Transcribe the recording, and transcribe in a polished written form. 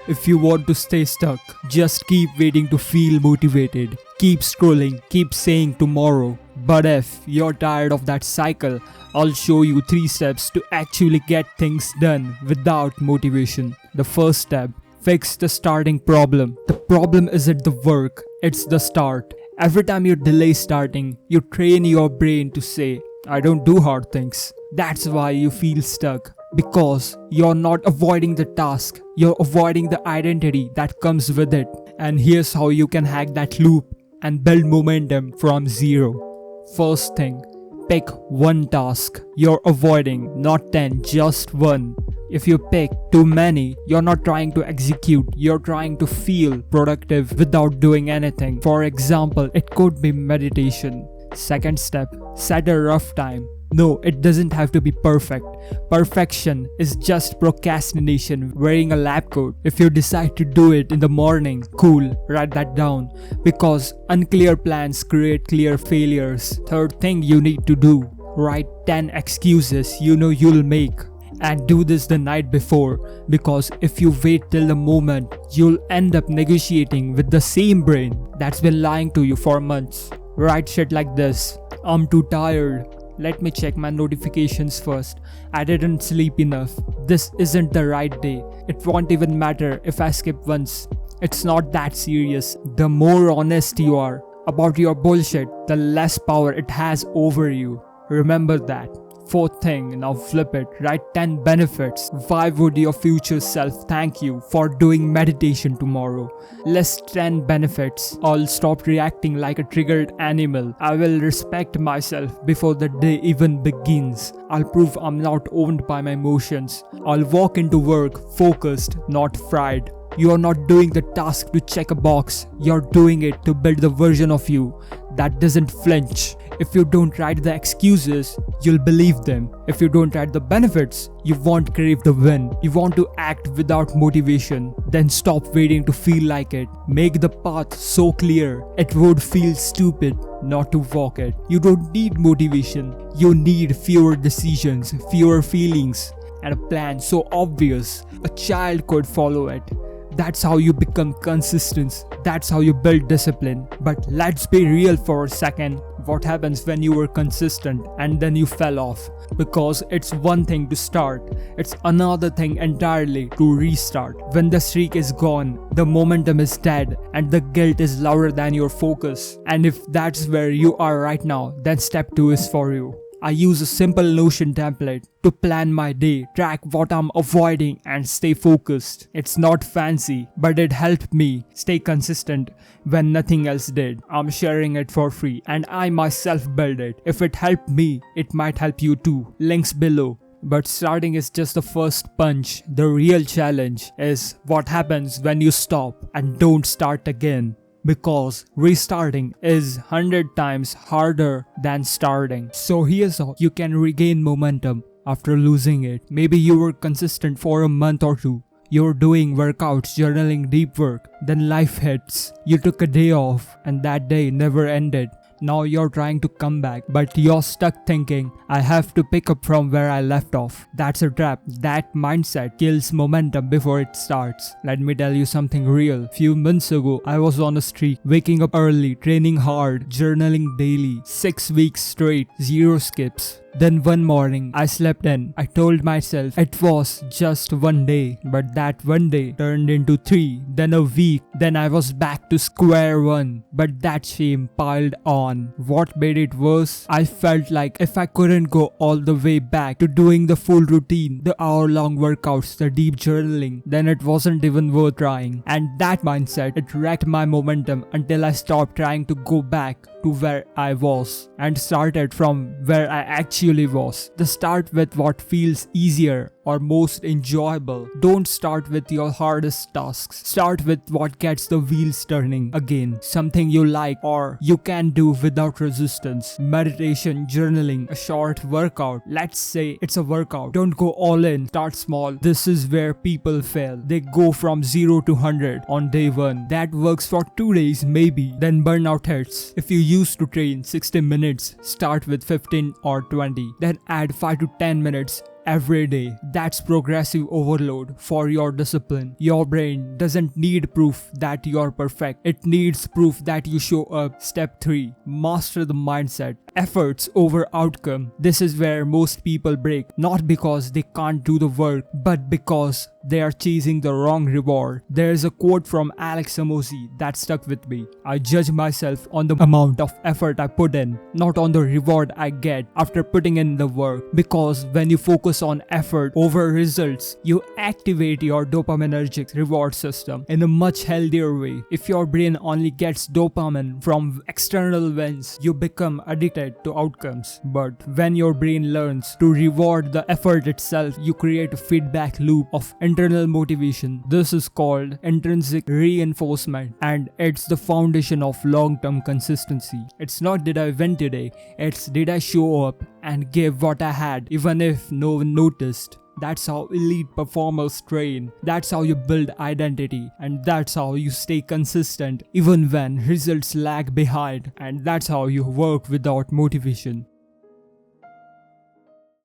If you want to stay stuck, just keep waiting to feel motivated. Keep scrolling, keep saying tomorrow. But if you're tired of that cycle, I'll show you 3 steps to actually get things done without motivation. The first step: fix the starting problem. The problem isn't the work, it's the start. Every time you delay starting, you train your brain to say, I don't do hard things. That's why you feel stuck. Because you're not avoiding the task, you're avoiding the identity that comes with it. And here's how you can hack that loop and build momentum from zero. First thing, pick one task you're avoiding, not 10, just one. If you pick too many, you're not trying to execute, you're trying to feel productive without doing anything. For example, it could be meditation. Second step, set a rough time. No, it doesn't have to be perfect. Perfection is just procrastination wearing a lab coat. If you decide to do it in the morning, cool, write that down. Because unclear plans create clear failures. Third thing you need to do, write 10 excuses you know you'll make. And do this the night before, because if you wait till the moment, you'll end up negotiating with the same brain that's been lying to you for months. Write shit like this: I'm too tired. Let me check my notifications first. I didn't sleep enough. This isn't the right day. It won't even matter if I skip once. It's not that serious. The more honest you are about your bullshit, the less power it has over you. Remember that. Fourth thing, now flip it. Write 10 benefits. Why would your future self thank you for doing meditation tomorrow? List 10 benefits. I'll stop reacting like a triggered animal. I will respect myself before the day even begins. I'll prove I'm not owned by my emotions. I'll walk into work focused, not fried. You are not doing the task to check a box. You're doing it to build the version of you that doesn't flinch. If you don't write the excuses, you'll believe them. If you don't write the benefits, you won't crave the win. You want to act without motivation. Then stop waiting to feel like it. Make the path so clear, it would feel stupid not to walk it. You don't need motivation. You need fewer decisions, fewer feelings, and a plan so obvious a child could follow it. That's how you become consistent. That's how you build discipline. But let's be real for a second. What happens when you were consistent and then you fell off? Because it's one thing to start, it's another thing entirely to restart. When the streak is gone, the momentum is dead, and the guilt is louder than your focus. And if that's where you are right now, then step 2 is for you. I use a simple Notion template to plan my day, track what I'm avoiding, and stay focused. It's not fancy, but it helped me stay consistent when nothing else did. I'm sharing it for free, and I myself built it. If it helped me, it might help you too. Links below. But starting is just the first punch. The real challenge is what happens when you stop and don't start again. Because restarting is 100 times harder than starting. So here's how you can regain momentum after losing it. Maybe you were consistent for a month or 2. You're doing workouts, journaling, deep work. Then life hits. You took a day off and that day never ended. Now you're trying to come back, but you're stuck thinking, I have to pick up from where I left off. That's a trap. That mindset kills momentum before it starts. Let me tell you something real. Few months ago, I was on a streak, waking up early, training hard, journaling daily, 6 weeks straight, 0 skips. Then one morning, I slept in. I told myself it was just one day, but that one day turned into 3, then a week, then I was back to square one. But that shame piled on. What made it worse? I felt like if I couldn't go all the way back to doing the full routine, the hour-long workouts, the deep journaling, then it wasn't even worth trying. And that mindset, it wrecked my momentum until I stopped trying to go back to where I was and started from where I actually was. The start with what feels easier or most enjoyable. Don't start with your hardest tasks. Start with what gets the wheels turning again. Something you like or you can do without resistance. Meditation, journaling, a short workout. Let's say it's a workout. Don't go all in. Start small. This is where people fail. They go from 0 to 100 on day 1. That works for 2 days maybe. Then burnout hits. If you used to train 60 minutes, start with 15 or 20. Then add 5 to 10 minutes every day. That's progressive overload for your discipline. Your brain doesn't need proof that you're perfect. It needs proof that you show up. Step 3. Master the mindset. Efforts over outcome. This is where most people break, not because they can't do the work, but because they are chasing the wrong reward. There is a quote from Alex Samosi that stuck with me. I judge myself on the amount of effort I put in, not on the reward I get after putting in the work. Because when you focus on effort over results, you activate your dopaminergic reward system in a much healthier way. If your brain only gets dopamine from external wins, you become addicted to outcomes. But when your brain learns to reward the effort itself, you create a feedback loop of internal motivation. This is called intrinsic reinforcement, and it's the foundation of long-term consistency. It's not did I win today, it's did I show up and give what I had even if no one noticed. That's how elite performers train. That's how you build identity. And that's how you stay consistent even when results lag behind. And that's how you work without motivation.